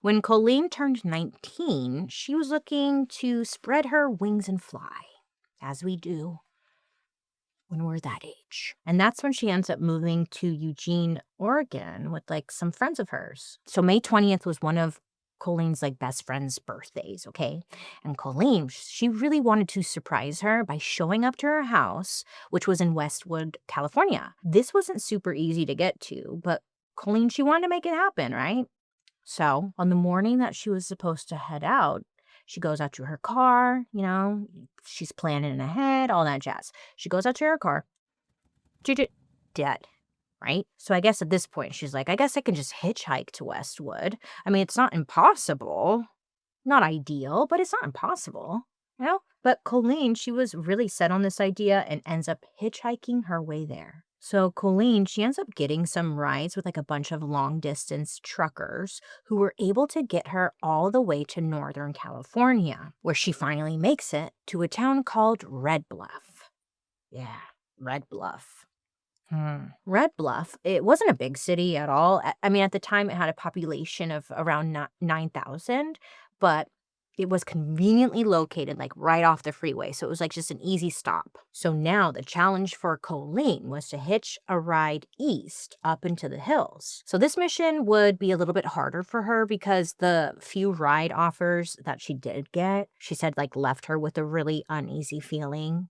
When Colleen turned 19, she was looking to spread her wings and fly, as we do when we're that age. And that's when she ends up moving to Eugene, Oregon with like some friends of hers. So May 20th was one of Colleen's like best friend's birthdays, okay? And Colleen, she really wanted to surprise her by showing up to her house, which was in Westwood, California. This wasn't super easy to get to, but Colleen, she wanted to make it happen, right? So on the morning that she was supposed to head out, she goes out to her car, she's planning ahead, all that jazz. She goes out to her car, dead, right? So I guess at this point, she's like, I guess I can just hitchhike to Westwood. I mean, it's not impossible, not ideal, but it's not impossible, But Colleen, she was really set on this idea and ends up hitchhiking her way there. So Colleen, she ends up getting some rides with like a bunch of long distance truckers who were able to get her all the way to Northern California, where she finally makes it to a town called Red Bluff. Yeah, Red Bluff. Red Bluff, it wasn't a big city at all. I mean, at the time, it had a population of around 9,000, but it was conveniently located like right off the freeway. So it was like just an easy stop. So now the challenge for Colleen was to hitch a ride east up into the hills. So this mission would be a little bit harder for her because the few ride offers that she did get, she said like left her with a really uneasy feeling,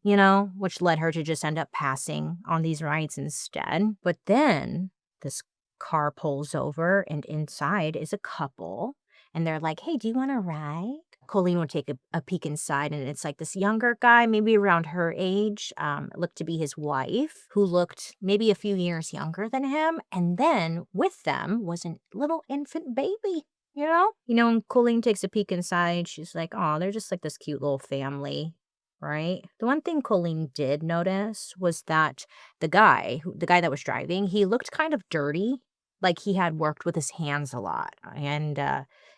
which led her to just end up passing on these rides instead. But then this car pulls over and inside is a couple. And they're like, hey, do you want to ride? Colleen would take a peek inside, and it's like this younger guy, maybe around her age, looked to be his wife, who looked maybe a few years younger than him. And then with them was a little infant baby, and Colleen takes a peek inside. She's like, oh, they're just like this cute little family, right? The one thing Colleen did notice was that the guy that was driving, he looked kind of dirty, like he had worked with his hands a lot. And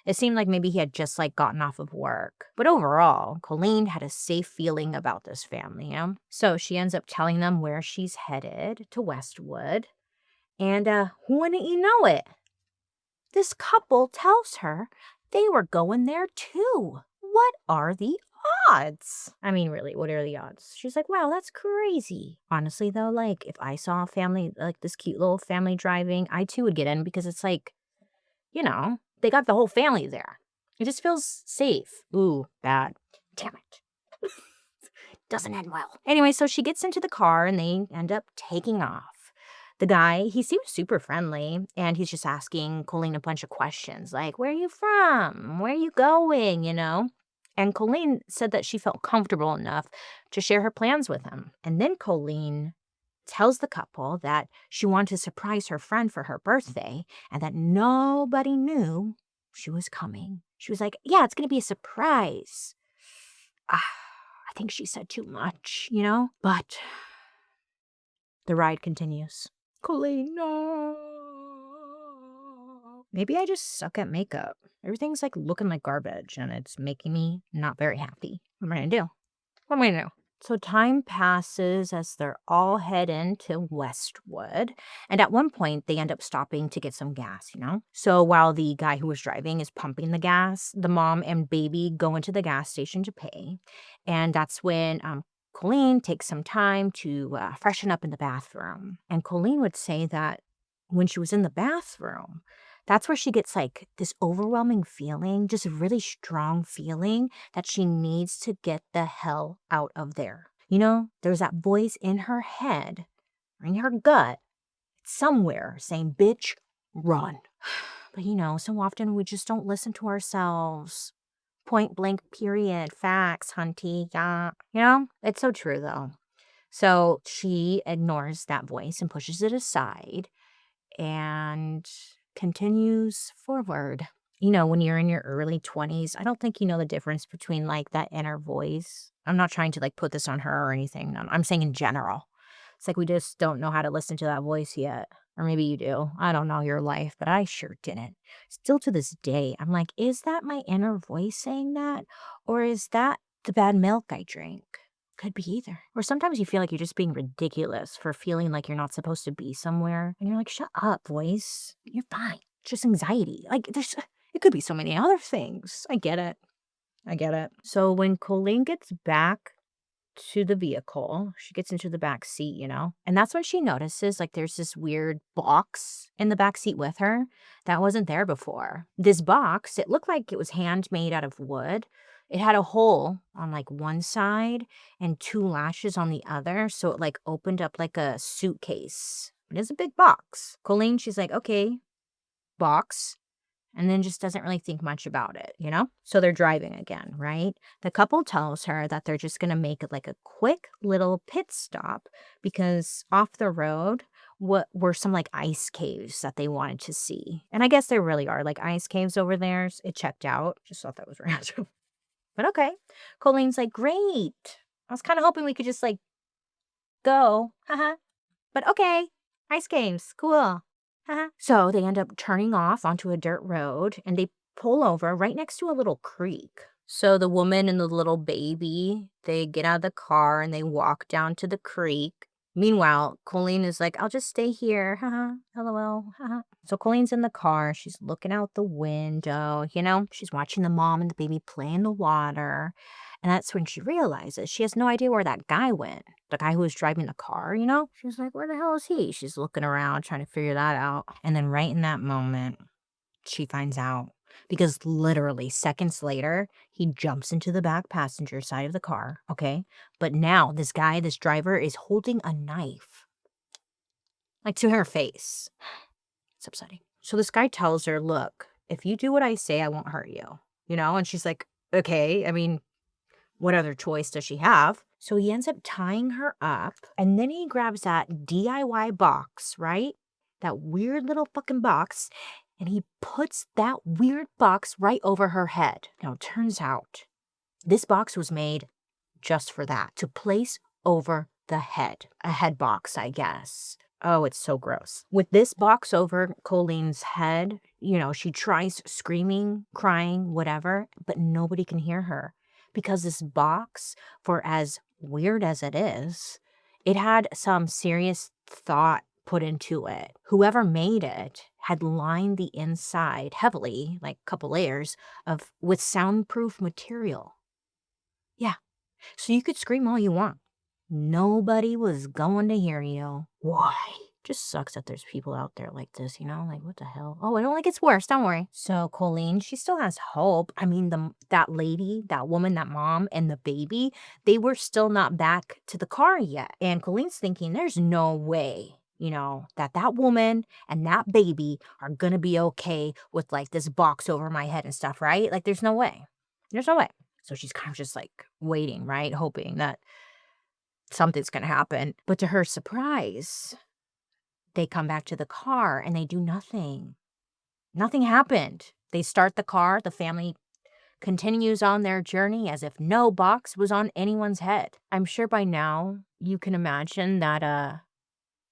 it seemed like maybe he had just like gotten off of work. But overall, Colleen had a safe feeling about this family, So she ends up telling them where she's headed, to Westwood. And wouldn't you know it? This couple tells her they were going there too. What are the odds? I mean, really, what are the odds? She's like, wow, that's crazy. Honestly, though, like, if I saw a family, like this cute little family driving, I too would get in because it's like, they got the whole family there. It just feels safe. Ooh, bad. Damn it. Doesn't end well. Anyway, so she gets into the car and they end up taking off. The guy, he seems super friendly, and he's just asking Colleen a bunch of questions, like, where are you from? Where are you going, And Colleen said that she felt comfortable enough to share her plans with him. And then Colleen tells the couple that she wanted to surprise her friend for her birthday and that nobody knew she was coming. She was like, yeah, it's going to be a surprise. I think she said too much, But the ride continues. Colleen, no. Maybe I just suck at makeup. Everything's like looking like garbage and it's making me not very happy. What am I gonna do? What am I gonna do? So time passes as they're all heading to Westwood. And at one point, they end up stopping to get some gas, So while the guy who was driving is pumping the gas, the mom and baby go into the gas station to pay. And that's when Colleen takes some time to freshen up in the bathroom. And Colleen would say that when she was in the bathroom, that's where she gets like this overwhelming feeling, just a really strong feeling that she needs to get the hell out of there. There's that voice in her head, or in her gut, somewhere saying, bitch, run. But so often we just don't listen to ourselves. Point blank, period. Facts, hunty. Yeah. It's so true, though. So she ignores that voice and pushes it aside and continues forward. When you're in your early 20s, I don't think you know the difference between like that inner voice. I'm not trying to like put this on her or anything. I'm saying in general. It's like we just don't know how to listen to that voice yet. Or maybe you do. I don't know your life, but I sure didn't. Still to this day, I'm like, is that my inner voice saying that? Or is that the bad milk I drink? Could be either. Or sometimes you feel like you're just being ridiculous for feeling like you're not supposed to be somewhere. And you're like, shut up, voice. You're fine. It's just anxiety. Like, It could be so many other things. I get it. I get it. So when Colleen gets back to the vehicle, she gets into the back seat, and that's when she notices like there's this weird box in the back seat with her that wasn't there before. This box, it looked like it was handmade out of wood. It had a hole on like one side and two latches on the other, so it like opened up like a suitcase. It is a big box. Colleen, she's like, okay, box, and then just doesn't really think much about it. So they're driving again, right? The couple tells her that they're just going to make it like a quick little pit stop because off the road were some like ice caves that they wanted to see. And I guess there really are like ice caves over there. It checked out. Just thought that was random. But okay. Colleen's like, great. I was kind of hoping we could just like go. Haha. But okay. Ice caves. Cool. So they end up turning off onto a dirt road and they pull over right next to a little creek. So the woman and the little baby, they get out of the car and they walk down to the creek. Meanwhile, Colleen is like, I'll just stay here. LOL. So Colleen's in the car. She's looking out the window, She's watching the mom and the baby play in the water. And that's when she realizes she has no idea where that guy went. The guy who was driving the car, She's like, where the hell is he? She's looking around trying to figure that out. And then right in that moment, she finds out. Because literally seconds later, he jumps into the back passenger side of the car, okay? But now this guy, this driver, is holding a knife. Like to her face. It's upsetting. So this guy tells her, look, if you do what I say, I won't hurt you. And she's like, okay, I mean, what other choice does she have? So he ends up tying her up, and then he grabs that DIY box, right? That weird little fucking box, and he puts that weird box right over her head. Now, it turns out this box was made just for that, to place over the head. A head box, I guess. Oh, it's so gross. With this box over Colleen's head, she tries screaming, crying, whatever, but nobody can hear her. Because this box, for as weird as it is, it had some serious thought put into it. Whoever made it had lined the inside heavily, like a couple layers, with soundproof material. Yeah. So you could scream all you want. Nobody was going to hear you. Why? Just sucks that there's people out there like this, Like, what the hell? Oh, it only gets worse. Don't worry. So Colleen, she still has hope. I mean, that lady, that woman, that mom, and the baby, they were still not back to the car yet. And Colleen's thinking, there's no way, that woman and that baby are going to be okay with, like, this box over my head and stuff, right? Like, there's no way. There's no way. So she's kind of just, like, waiting, right? Hoping that something's going to happen. But to her surprise, they come back to the car and they do nothing. Nothing happened. They start the car. The family continues on their journey as if no box was on anyone's head. I'm sure by now you can imagine that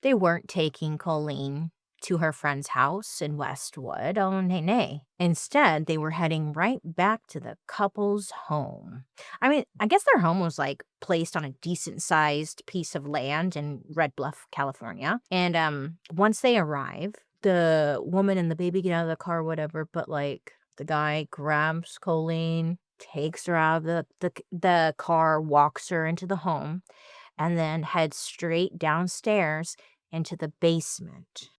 they weren't taking Colleen to her friend's house in Westwood. Oh, nay. Instead, they were heading right back to the couple's home. I mean, I guess their home was like placed on a decent-sized piece of land in Red Bluff, California. And once they arrive, the woman and the baby get out of the car, whatever, but like the guy grabs Colleen, takes her out of the car, walks her into the home, and then heads straight downstairs into the basement.